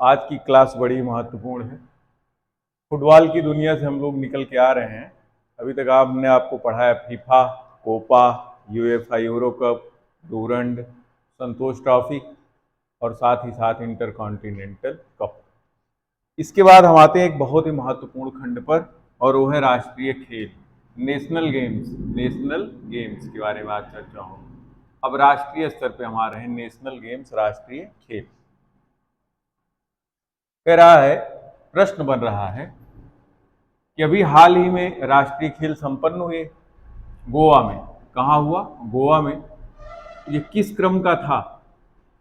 आज की क्लास बड़ी महत्वपूर्ण है। फुटबॉल की दुनिया से हम लोग निकल के आ रहे हैं। अभी तक आपको पढ़ा है FIFA, Copa, UEFA Euro Cup, Durand, Santosh trophy और साथ ही साथ इंटर कॉन्टिनेंटल कप। इसके बाद हम आते हैं एक बहुत ही महत्वपूर्ण खंड पर, और वो है राष्ट्रीय खेल, नेशनल गेम्स। नेशनल गेम्स के बारे में आज चर्चा होगी। अब राष्ट्रीय स्तर पे हम आ रहे हैं, नेशनल गेम्स, राष्ट्रीय खेल। कह रहा है, प्रश्न बन रहा है कि अभी हाल ही में राष्ट्रीय खेल संपन्न हुए गोवा में। कहाँ हुआ? गोवा में। ये किस क्रम का था?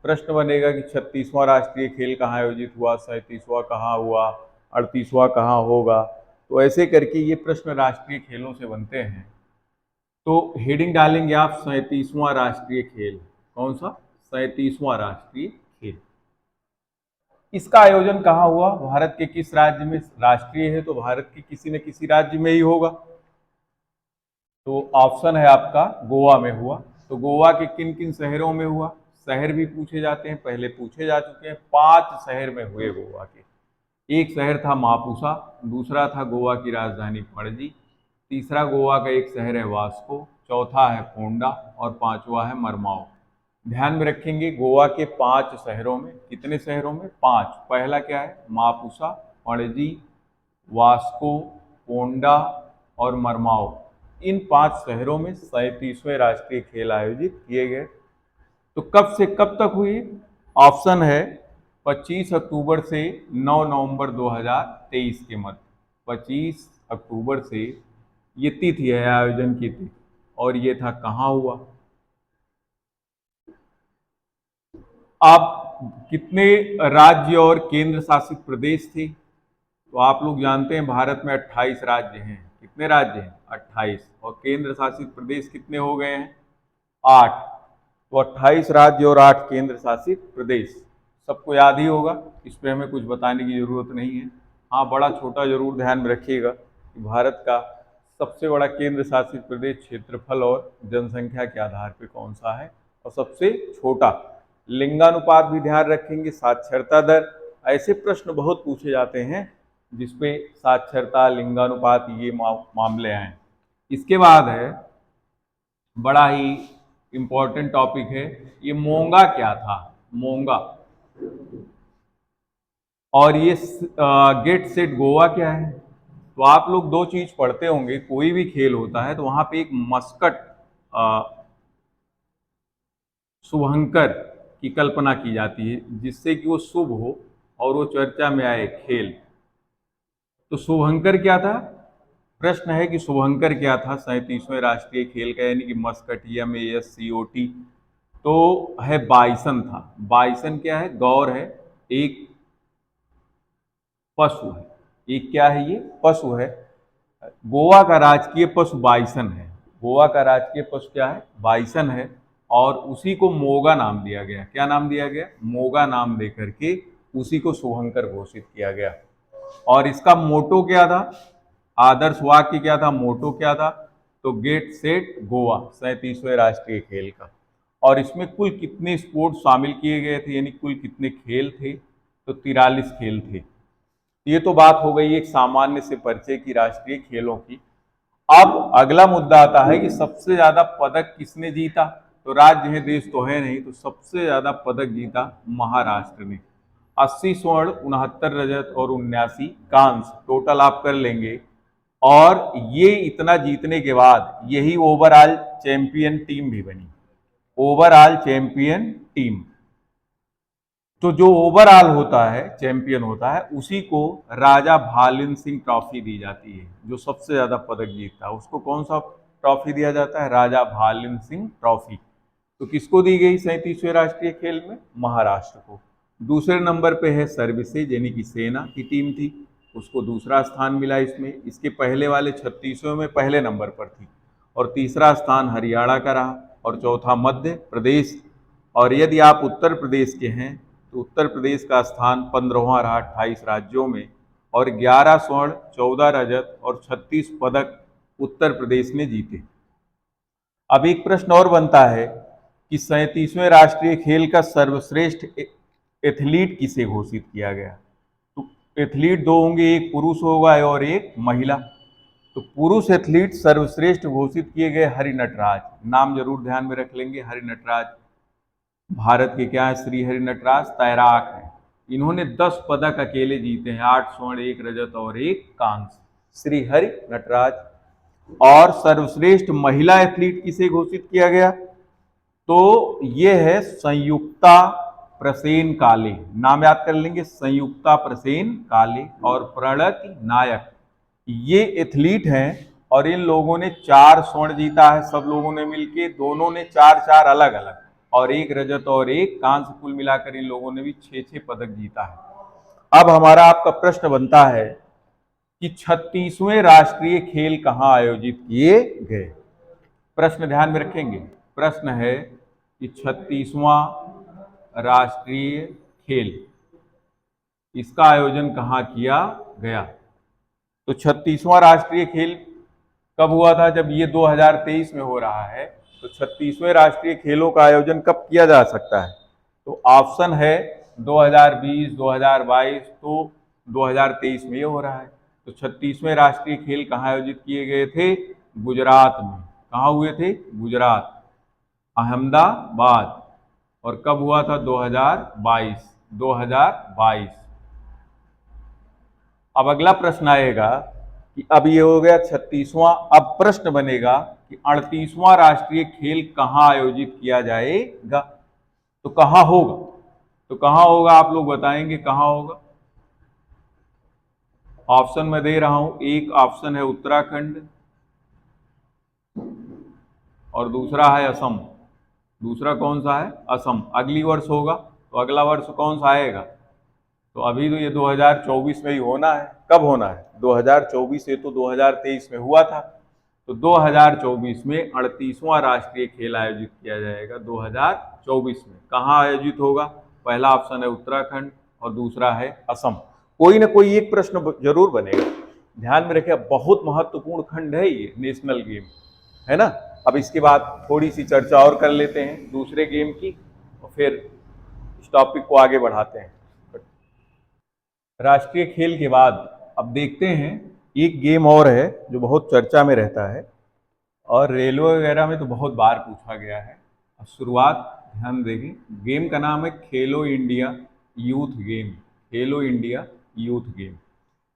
प्रश्न बनेगा कि 36वां राष्ट्रीय खेल कहाँ आयोजित हुआ, 37वां कहाँ हुआ, 38वां कहाँ होगा। तो ऐसे करके ये प्रश्न राष्ट्रीय खेलों से बनते हैं। तो हेडिंग डालेंगे आप 37वां राष्ट्रीय खेल। कौन सा? 37वां राष्ट्रीय खेल। इसका आयोजन कहाँ हुआ? भारत के किस राज्य में? राष्ट्रीय है तो भारत के किसी न किसी राज्य में ही होगा। तो ऑप्शन है आपका गोवा में हुआ। तो गोवा के किन किन शहरों में हुआ? शहर भी पूछे जाते हैं, पहले पूछे जा चुके हैं। 5 शहर में हुए गोवा के। एक शहर था मापुसा, दूसरा था गोवा की राजधानी पणजी, तीसरा गोवा का एक शहर है वास्को, चौथा है फोंडा और पांचवा है मरमाओ। ध्यान में रखेंगे, गोवा के 5 शहरों में। कितने शहरों में? 5। पहला क्या है? मापुसा, पणजी, वास्को, पोंडा और मरमाओ। इन 5 शहरों में 37वें राष्ट्रीय खेल आयोजित किए गए। तो कब से कब तक हुई? ऑप्शन है 25 अक्टूबर से 9 नवंबर 2023 के मध्य। 25 अक्टूबर से ये तिथि है, आयोजन की तिथि। और ये था कहाँ हुआ? आप कितने राज्य और केंद्र शासित प्रदेश थे? तो आप लोग जानते हैं भारत में 28 राज्य हैं। कितने राज्य हैं? 28। और केंद्र शासित प्रदेश कितने हो गए हैं? 8। तो 28 राज्य और 8 केंद्र शासित प्रदेश, सबको याद ही होगा। इस पर हमें कुछ बताने की जरूरत नहीं है। हाँ, बड़ा छोटा जरूर ध्यान में रखिएगा कि भारत का सबसे बड़ा केंद्र शासित प्रदेश क्षेत्रफल और जनसंख्या के आधार पर कौन सा है, और सबसे छोटा। लिंगानुपात भी ध्यान रखेंगे, साक्षरता दर। ऐसे प्रश्न बहुत पूछे जाते हैं जिसपे साक्षरता, लिंगानुपात, ये मामले आए। इसके बाद है बड़ा ही इंपॉर्टेंट टॉपिक है, ये मोंगा क्या था? मोंगा। और ये गेट सेट गोवा क्या है? तो आप लोग दो चीज पढ़ते होंगे, कोई भी खेल होता है तो वहां पे एक मस्कट शुभंकर की कल्पना की जाती है, जिससे कि वो शुभ हो और वो चर्चा में आए खेल। तो शुभंकर क्या था? प्रश्न है कि शुभंकर क्या था 37वें राष्ट्रीय खेल का, यानी कि मस्कट, MASCOT। तो है बाइसन था। बाइसन क्या है? गौर है, एक पशु है। एक क्या है? ये पशु है। गोवा का राजकीय पशु बाइसन है। गोवा का राजकीय पशु क्या है? बाइसन है। और उसी को मोगा नाम दिया गया। क्या नाम दिया गया? मोगा नाम दे करके उसी को शुभंकर घोषित किया गया। और इसका मोटो क्या था? आदर्श वाक्य क्या था? मोटो क्या था? तो गेट सेट गोवा, 37वें राष्ट्रीय खेल का। और इसमें कुल कितने स्पोर्ट्स शामिल किए गए थे, यानी कुल कितने खेल थे? तो 43 खेल थे। ये तो बात हो गई एक सामान्य से परिचय की राष्ट्रीय खेलों की। अब अगला मुद्दा आता है कि सबसे ज्यादा पदक किसने जीता? तो राज्य है, देश तो है नहीं। तो सबसे ज्यादा पदक जीता महाराष्ट्र ने। 80 स्वर्ण, 69 रजत और 79 कांस्य, टोटल आप कर लेंगे। और ये इतना जीतने के बाद यही ओवरऑल चैंपियन टीम भी बनी। Overall champion team. तो जो ओवरऑल होता है, चैंपियन होता है, उसी को राजा भालिन सिंह ट्रॉफी दी जाती है। जो सबसे ज्यादा पदक जीतता है उसको कौन सा ट्रॉफी दिया जाता है? राजा भालिन सिंह ट्रॉफी। तो किसको दी गई 37वें राष्ट्रीय खेल में? महाराष्ट्र को। दूसरे नंबर पे है सर्विसेज, यानी कि सेना की टीम थी, उसको दूसरा स्थान मिला इसमें। इसके पहले वाले 36वें में पहले नंबर पर थी। और तीसरा स्थान हरियाणा का रहा, और चौथा मध्य प्रदेश। और यदि आप उत्तर प्रदेश के हैं तो उत्तर प्रदेश का स्थान 15वां रहा 28 राज्यों में। और 11 स्वर्ण, 14 रजत और 36 पदक उत्तर प्रदेश ने जीते। अब एक प्रश्न और बनता है कि 37वें राष्ट्रीय खेल का सर्वश्रेष्ठ एथलीट किसे घोषित किया गया? तो एथलीट दो होंगे, एक पुरुष होगा और एक महिला। तो पुरुष एथलीट सर्वश्रेष्ठ घोषित किए गए हरि नटराज, नाम जरूर ध्यान में रख लेंगे। हरि नटराज भारत के क्या है? श्री हरि नटराज तैराक हैं। इन्होंने 10 पदक अकेले जीते हैं, 8 स्वर्ण, 1 रजत और 1 कांस्य। श्री हरि नटराज। और सर्वश्रेष्ठ महिला एथलीट किसे घोषित किया गया? तो ये है संयुक्ता प्रसेन काले, नाम याद कर लेंगे, संयुक्ता प्रसेन काले और प्रणति नायक। ये एथलीट हैं और इन लोगों ने 4 स्वर्ण जीता है, सब लोगों ने मिलके। दोनों ने 4-4 अलग अलग, और 1 रजत और 1 कांस्य, कुल मिलाकर इन लोगों ने भी 6-6 पदक जीता है। अब हमारा आपका प्रश्न बनता है कि 36वें राष्ट्रीय खेल कहाँ आयोजित किए गए? प्रश्न ध्यान में रखेंगे। प्रश्न है कि 36वां राष्ट्रीय खेल, इसका आयोजन कहाँ किया गया? तो 36वां राष्ट्रीय खेल कब हुआ था? जब ये 2023 में हो रहा है, तो 36वें राष्ट्रीय खेलों का आयोजन कब किया जा सकता है? तो ऑप्शन है 2020, 2022, तो 2023 में ये हो रहा है। तो 36वें राष्ट्रीय खेल कहाँ आयोजित किए गए थे? गुजरात में। कहाँ हुए थे? गुजरात, अहमदाबाद। और कब हुआ था? 2022। 2022। अब अगला प्रश्न आएगा कि अब ये हो गया 36वां, अब प्रश्न बनेगा कि 38वां राष्ट्रीय खेल कहाँ आयोजित किया जाएगा? तो कहाँ होगा? तो कहाँ होगा आप लोग बताएंगे, कहाँ होगा? ऑप्शन में दे रहा हूं। एक ऑप्शन है उत्तराखंड और दूसरा है असम। दूसरा कौन सा है? असम। अगली वर्ष होगा, तो अगला वर्ष कौन सा आएगा? तो अभी तो ये 2024 में ही होना है। कब होना है? 2024 से, तो 2023 में हुआ था। तो 2024 में 38वां राष्ट्रीय खेल आयोजित किया जाएगा। 2024 में कहाँ आयोजित होगा? पहला ऑप्शन है उत्तराखंड और दूसरा है असम। कोई ना कोई एक प्रश्न जरूर बनेगा, ध्यान में रखिए। बहुत महत्वपूर्ण खंड है ये, नेशनल गेम है ना। अब इसके बाद थोड़ी सी चर्चा और कर लेते हैं दूसरे गेम की, और फिर इस टॉपिक को आगे बढ़ाते हैं। राष्ट्रीय खेल के बाद अब देखते हैं एक गेम और है जो बहुत चर्चा में रहता है और रेलवे वगैरह में तो बहुत बार पूछा गया है। अब शुरुआत ध्यान देंगे, गेम का नाम है खेलो इंडिया यूथ गेम। खेलो इंडिया यूथ गेम,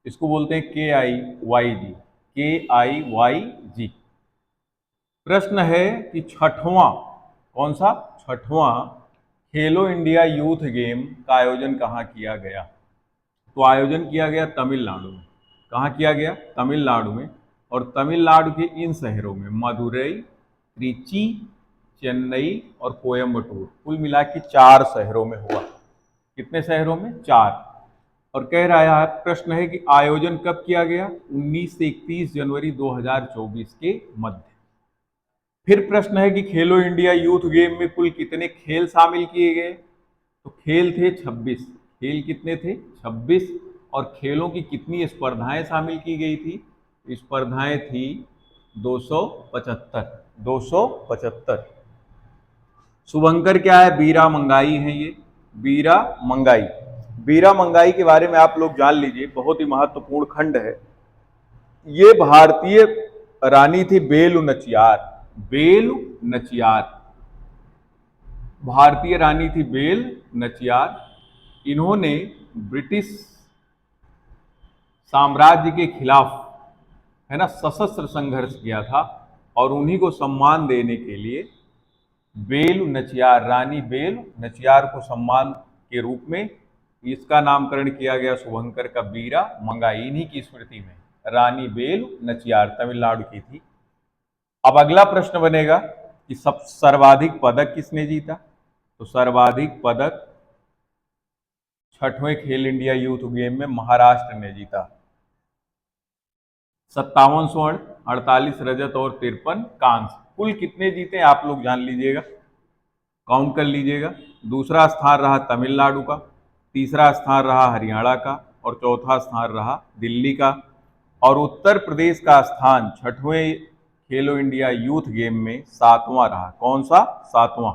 इसको बोलते हैं KIYG। KIYG। प्रश्न है कि छठवां, कौन सा? छठवां खेलो इंडिया यूथ गेम का आयोजन कहाँ किया गया? तो आयोजन किया गया तमिलनाडु में। कहाँ किया गया? तमिलनाडु में। और तमिलनाडु के इन शहरों में मदुरई, त्रिची, चेन्नई और कोयम्बटूर, कुल मिला के 4 शहरों में हुआ। कितने शहरों में? 4। और कह रहा है, प्रश्न है कि आयोजन कब किया गया? 19 से 31 जनवरी 2024 के मध्य। फिर प्रश्न है कि खेलो इंडिया यूथ गेम में कुल कितने खेल शामिल किए गए? तो खेल थे 26। खेल कितने थे? 26। और खेलों की कितनी स्पर्धाएं शामिल की गई थी? स्पर्धाएं थी 275। 275। शुभंकर क्या है? बीरा मंगाई है ये, बीरा मंगाई। बीरा मंगाई के बारे में आप लोग जान लीजिए, बहुत ही महत्वपूर्ण खंड है। ये भारतीय रानी थी बेलू नचियार। बेलू नचियार भारतीय रानी थी बेल नचियार। इन्होंने ब्रिटिश साम्राज्य के खिलाफ, है ना, सशस्त्र संघर्ष किया था और उन्हीं को सम्मान देने के लिए बेलू नचियार, रानी बेलू नचियार को सम्मान के रूप में इसका नामकरण किया गया शुभंकर का बीरा मंगाई, इन्हीं की स्मृति में। रानी बेलू नचियार तमिलनाडु की थी। अब अगला प्रश्न बनेगा कि सब सर्वाधिक पदक किसने जीता? तो सर्वाधिक पदक छठवें खेल इंडिया यूथ गेम में महाराष्ट्र ने जीता। 57 स्वर्ण, 48 रजत और 53 कांस्य। कुल कितने जीते आप लोग जान लीजिएगा, काउंट कर लीजिएगा। दूसरा स्थान रहा तमिलनाडु का, तीसरा स्थान रहा हरियाणा का और चौथा स्थान रहा दिल्ली का। और उत्तर प्रदेश का स्थान छठवें खेलो इंडिया यूथ गेम में 7वां रहा। कौन सा? 7वां।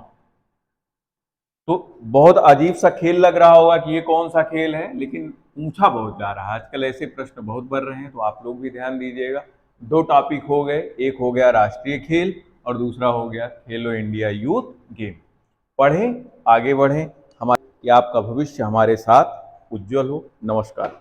तो बहुत अजीब सा खेल लग रहा होगा कि ये कौन सा खेल है, लेकिन पूछा बहुत जा रहा है आजकल, ऐसे प्रश्न बहुत बढ़ रहे हैं, तो आप लोग भी ध्यान दीजिएगा। दो टॉपिक हो गए, एक हो गया राष्ट्रीय खेल और दूसरा हो गया खेलो इंडिया यूथ गेम। पढ़ें, आगे बढ़ें, हमारे आपका भविष्य हमारे साथ उज्जवल हो। नमस्कार।